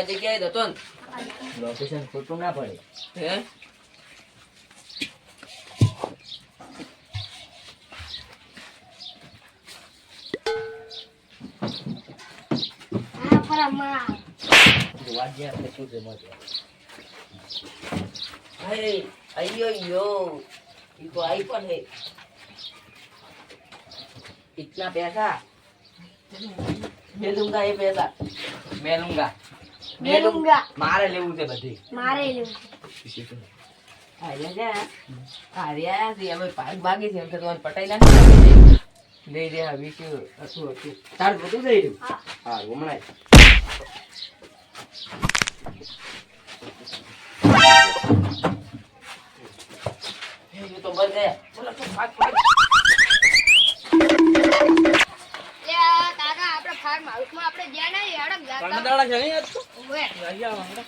આ જગ્યાએ જ હતો ને લોકેશન ખોટું ના પડે. હે જોવા જઈએ આપણે શું છે મજા. अरे अयो यो ये तो आईफोन है इतना पैसा मैं दूंगा ये पैसा मैं लूंगा મારે લેવું છે બધી. आर्या से हमें पार्क भागे से हम तो तुम्हारे पटेला नहीं ले रे अभी के असु असु तार બધું થઈ રહ્યું. હા હમણાં ये तो बन गया बोला तो भाग भाग લે કાકા આપણે ફાર્મ હાઉસમાં આપણે ગયા નહીં હેડક જાતા દાડા છે નહીં આજ તો ઓએ અહીંયા વાંગડા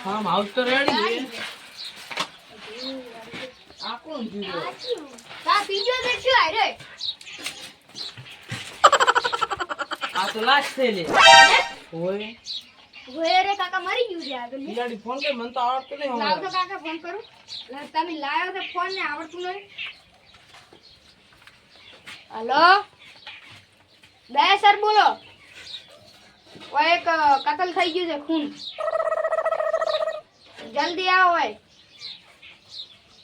હા હાઉસ તો રેડી છે આ કોણ જીવો તા પીજો દે શું આરે આ તો લાસ્ટ છે લે ઓય ઓએ રે કાકા મરી ગયું છે આગળ બિલાડી ફોન કર મને તો આવડતું નહીં લાવ તો હમણાં કાકા ફોન કરું તમે લાયો તો ફોન ને આવડતું નહીં હેલો બે સર બોલો ઓય એક કતલ થઈ ગયું છે ખૂન જલ્દી આવો ઓય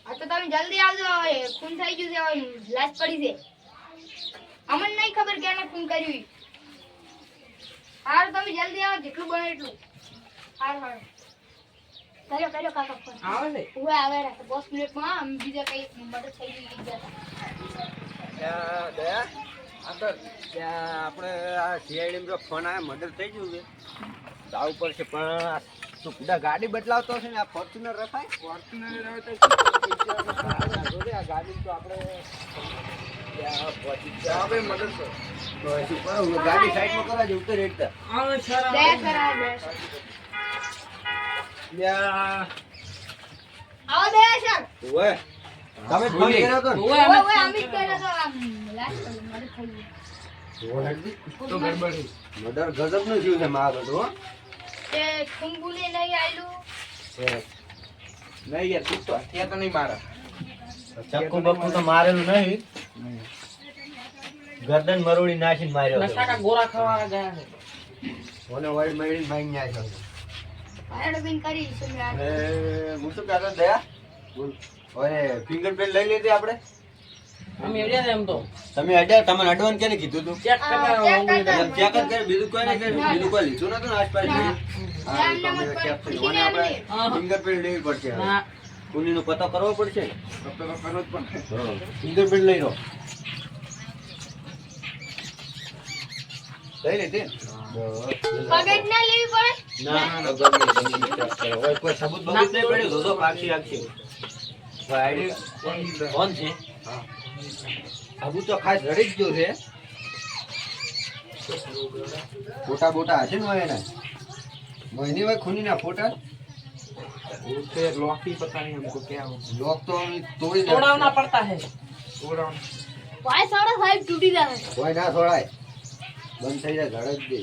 હા તો તમે જલ્દી આવજો ઓય ખૂન થઈ ગયું છે ઓય લાશ પડી છે અમને નહીં ખબર કેને ખૂન કર્યું હારું તમે જલ્દી આવો જેટલું બને એટલું હારું કર્યો કાકા ફોન આવે ને ઓય આવે રે 10 મિનિટમાં આમ બીજા કઈ મદદ થઈ ગઈ ગયા દયા આ તો ત્યાં આપણે આ સીઆઈડી માં ફોન આવે મર્ડર થઈ ગયું છે જવું પડશે પણ તું કુડા ગાડી બદલાવતો છે ને આ ફોર્ચ્યુનર રખાય ફોર્ચ્યુનર રહે તો આ ગાડી તો આપણે ગાડી સાઈડમાં કરવા જેવું તો રેટ આવે સર બે કરા બે આવો બે સર ઓય તમે ફોન કર્યો તો ને? ઓય ઓય અમિત કર્યો તો આમ લાસ્ટ મદદ થઈ ગઈ તો ગડબડી મર્ડર ગજબનું થયું છે મારા બધું હો. તે ખુંબુલે નહીં આયલું નહીં યાર તું તો હથિયાર તો નહીં મારે ચક્કુ બક્કુ તો મારેલું નહીં, ગરદન મરોડી નાખીને માર્યો હતો. નશા કા ગોરા ખાવા ગયા છે ઓને વાઈડ મારીને ભાઈ ન્યા છો પાયડ બિન કરી છે મેં એ હું શું કહેતો દયા બોલ ઓય ફિંગરપ્રિન્ટ લઈ લીધી આપણે અમે એડિયા એમ તો તમે અડ્યા તમને અડવાન કેને કીધું તું ચેક check કરતા. એમ ચેક જ કરે બીજું કોઈ નહીં કર્યું બીજું કોઈ લીધું નતું ને આસપાસ ના. હા એમને તમે મત ચેક પૂછીને કરી આપણે હા. ફિંગરપ્રિન્ટ લેવી પડશે હવે. ના કુલીનો પતો કરવો પડશે પતો તો કરવો જ પડશે ફિંગરપ્રિન્ટ લઈ લો લઈ લીધી પગજ ના લેવી પડે ના ઓય કોઈ સબૂત બબૂત નહીં પડ્યું તો તો પાછી રાખશે ભાઈ કોણ છે? સબૂત તો ખાસ રડી જ ગયો છે ફોટા બોટા હશે ને એના મોહિની ભાઈ ખૂની ના ફોટા उससे लॉक ही पता नहीं हमको क्या हो લોક તો તોડી तोड़ना पड़ता है तोड़ना ભાઈ સાડા સાહેબ તૂટી જાય કોઈ ના થોડાય બંધ થઈ જાય ધડ જ દે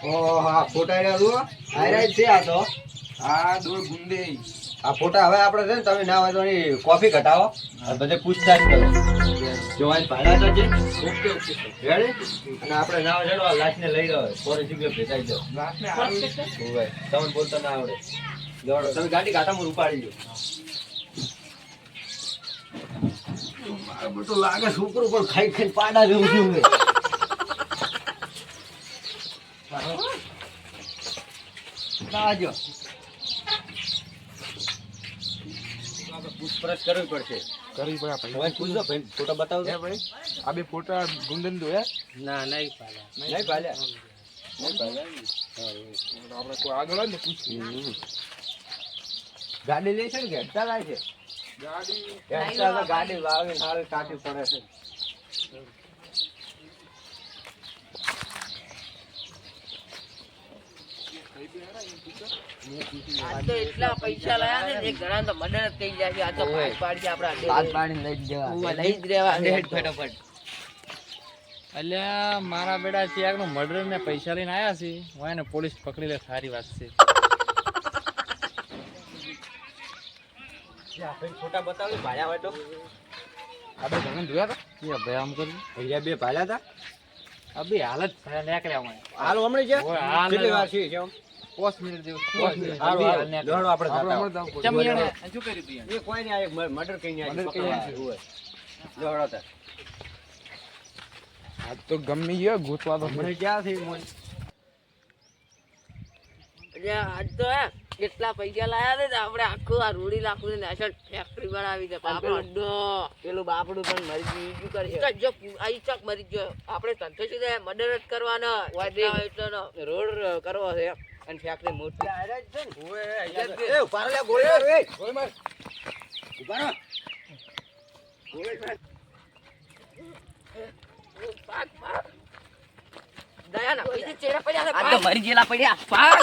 ઓહો હા ફોટા રહ્યા જુઓ આયરા જ છે આ તો आ दो गुंडे આ ફોટા હવે આપણે છે ને તમે ના હોય તો એની કોપી કઢાવો અને બધે પૂછતાછ કરો જોવાય ભાડા તો છે ओके ओके રેડી અને આપણે ના હોય ચડવા લાશ ને લઈ રહ્યો પોરે જીગલે ભેટાઈ જાવ लास्ट में आ ઓય તમને બોલતા ના આવડે જોડો તમે ગાડી કાટામાં ઉપાડી લો મારે બધું લાગે છોકરું પણ ખાઈ ખાઈ પાડા જેવું થયું છે લાજો પૂછપરછ કરવી પડશે करी बड़ा ભાઈ પૂછો ભાઈ ફોટો બતાવજો भाई अभी फोटो गुंडन दो है ના નહીં પાલા નહીં પાલ્યા નહીં પાલ્યા આપણે કોઈ આગળ ને પૂછ ગાડી લે છે ને ઘેરતા લાય છે ગાડી ઘેરતા તો ગાડી વાવી હાલ કાઢી પડે છે આ તો એટલા પૈસા લાયા છે ને ઘણા તો મદદ થઈ જાય છે આ તો ઓય. પાડી આપડા હાથ પાડીને લઈ જ જવા લઈ જ રહેવા દે ફટાફટ અલ્યા મારા બેટા ચિયાકનું મર્ડર ને પૈસા લઈને આયા છે હું એને પોલીસ પકડી લે સારી વાત છે. ફોટા બતાવો ભાડ્યા હોય તો આપણે તમે જોયા હતા એ ભાઈ આમ કર્યું અહીંયા બે ભાડ્યા હતા અબે હાલત નીકળ્યા હું હાલ હમણાં છે ઓય, હાલ કેટલી વાર છે કેમ 5 મિનિટ જેવું 5 મિનિટ હારું, હાલ હારું. નીકળ્યા. દોડો આપણે જાતા હોય. ચમિયાને શું કર્યું તું યાર? એ કોઈ નહીં આ મર્ડર કઈ નહીં મર્ડર કઈ નહીં. દોડો તાર આ તો ગમે ગયો ગોતવા તો હમણાં ક્યાં છે મોય આજ તો કેટલા પૈસા લાયા છે આપણે આખું આ રૂડી લાખું નેશન ફેક્ટરી બનાવી છે આપણો અડ્ડો પેલું બાપડું પણ મરી ગયું કરે જો આઈ ચક મરી ગયો આપણે ધંધો શું છે મર્ડર જ કરવાનો રોડ કરવો છે અને ફેક્ટરી મોટી એ ઉભા રહો લે ગોળી માર એ ગોળી માર ઉભા રહો ગોળી માર પાક પાક દયા ના બીજે ચેડા પડ્યા છે આ તો મરી ગયેલા પડ્યા પાક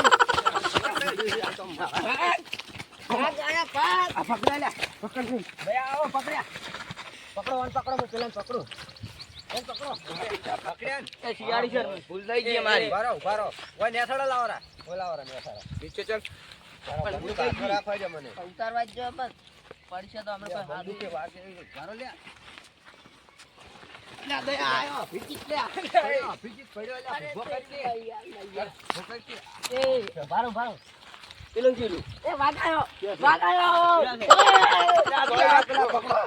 પાક આયા પાક આ પકડા લે પકડ છે ભયા આવો પકડ્યા પકડો વન પકડો મેં પેલા પકડો વન પકડો પકડ્યા એ શિયાળી સર ભૂલ થઈ ગઈ મારી ઉભા રહો ઓય નેસાડા લાવરા ઓય લાવરા નેસાડા નીચે ચાલ બંદૂક હાથમાં રાખવા દે મને ઉતારવા જ જો બસ પડશે તો આપણે કોઈ હાથ બંદૂકે વાગે મારો લે ના દયા આયો ફીચી પડ્યો લે ઉભો કરી દે ઉભો કરી દે એ ભારો ભારો પેલું કીધું એ વાગાયો પેલા પકડો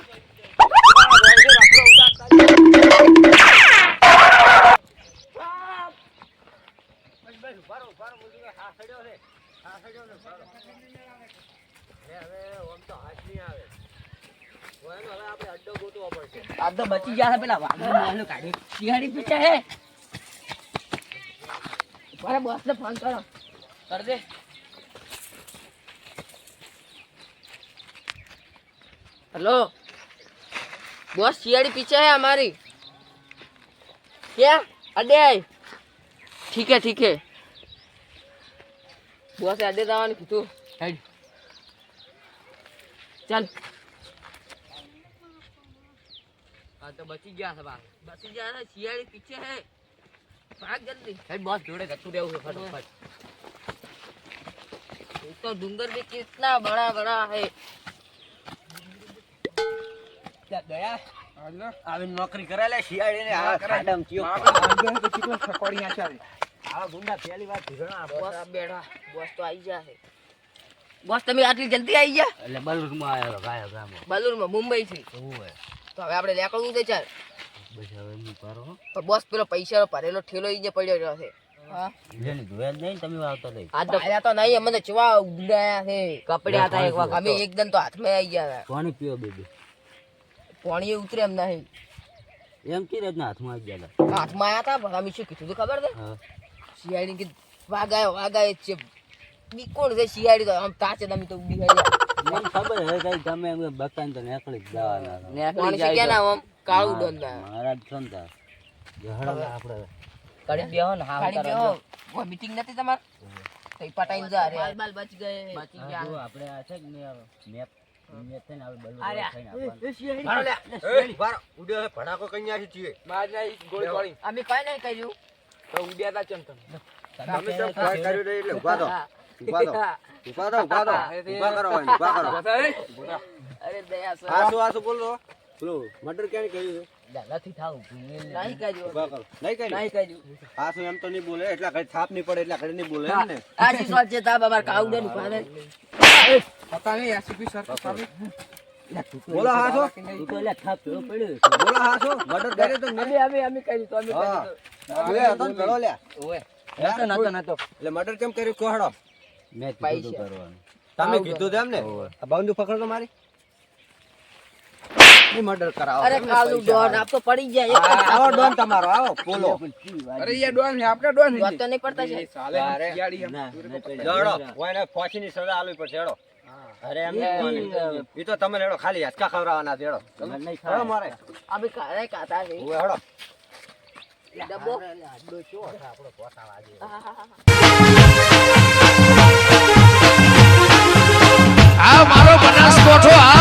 આ તો બચી ગયા છે પેલા વાઘ કાઢી શિયાળી પીછા હે મારા બોસ ને ફોન કરો કર દે हेलो बॉस सियाड़ी पीछे है हमारी क्या अड्डे आई ठीक है बॉस अड्डे दावा कीधु हेड चल हाँ तो बची गया है बात बची गया है सियाड़ी पीछे है भाग जल्दी हेड बॉस जोड़े गत्तू दे फटाफट तो डूंगर भी कितना बड़ा बड़ा है દયા આવી નોકરી કરાય લે શિયાળી ને આ ખાડમ ચિયો તો ચીકલો ફકોડી આચારે આ ગુંડા પહેલી વાર ભીગણા બોસ બેઠા બોસ તો આવી ગયા છે બોસ તમે આટલી જલ્દી આવી ગયા એટલે બલૂરમાં આયો ગાયો ગામો બલુરમાં મુંબઈ થી ઓય તો હવે આપણે લેકડું છે ચાલ બસ હવે ની પારો તો બોસ પેલો પૈસા ભરેલો ઠેલો ઈ જે પડ્યો રહ્યો છે હા જેને જોયા જ નહીં તમે આવતા નહીં આ તો આયા તો નહીં અમને ચવા ઉડાયા છે કપડ્યા હતા એક વખત અમે એકદમ તો હાથમાં આવી ગયા હતા પાણી પીઓ બેબી પાણી ઉતરે એમ નહીં એમ કી રીતના હાથમાં આવી ગયા હાથમાં આયા હતા પણ અમે શું કીધું તો ખબર છે હા શિયાળી કે વાગાય છે બી કોણ છે શિયાળી તો આમ તાચે તમે તો ઉડી ગયા મને ખબર હે કઈ તમે એમ બકાન તો નીકળી જ જવાના પાણી છે ક્યાં ના આમ કાળું ડોંદા મહારાજ સંતા જહડા આપણે કડી બેહો ને હા કડી બેહો કોઈ મીટિંગ નથી તમાર તો ઈ પટાઈને જા રે બાલ બચ ગયે બચી ગયા આપણે આ છે ને મેપ મેપ થઈને આપણે બલૂન અરે થઈને આપવાનું મારો લે એ બાર ઉડ્યો હે ભડાકો કઈ આથી છીએ માર ના ગોળી પાડી અમે કઈ નહીં કર્યું તો ઉડ્યા તા ચમ તમે તમે તો ફાય કર્યું રે એટલે ઉભા દો ઉભા દો ઉભા દો ઉભા કરો ઉભા કરો અરે દયા સર આસુ બોલો બોલો મર્ડર ક્યાં કર્યું છે નથી થાવું નહીં કર્યું ઉભા કરો નહીં કર્યું નહીં કર્યું આસુ એમ તો નહીં બોલે એટલા કઈ થાપ નહીં પડે એટલા કઈ નહીં બોલે એમ ને આ જી સોચ છે તા બાબા કાઉડે નું પાડે પતા નહીં એસીપી સર સામે બોલો હાસો તું તો એટલે થાપ પેલો પડ્યો બોલો હાસો મર્ડર કર્યો તો અમે કર્યું તો અમે હા લે હતો ને પેલો લે ઓય નતો એટલે મર્ડર કેમ કર્યું કોહડો મેં પૈસા. કીધું કરવાનું તમે કીધું તેમ ને આ બાઉન્ડુ પકડો મારી ની મર્ડર કરાવો અરે કાળું ડોન આપ તો પડી જાય આવો ડોન તમારો આવો બોલો અરે ये डॉन है आपका डॉन है ડોન तो नहीं पड़ता है साले सियाड़ी हम લડો ઓયને ફાંસીની સજા આલવી પડશે હેડો અરે એમ નહીં ઈ તો તમે હેડો ખાલી હસકા ખવરાવાના છે હેડો હેડો મારે अभी कारे काता है ઓય હેડો डब्बो આ મારો બનાસકોઠો આ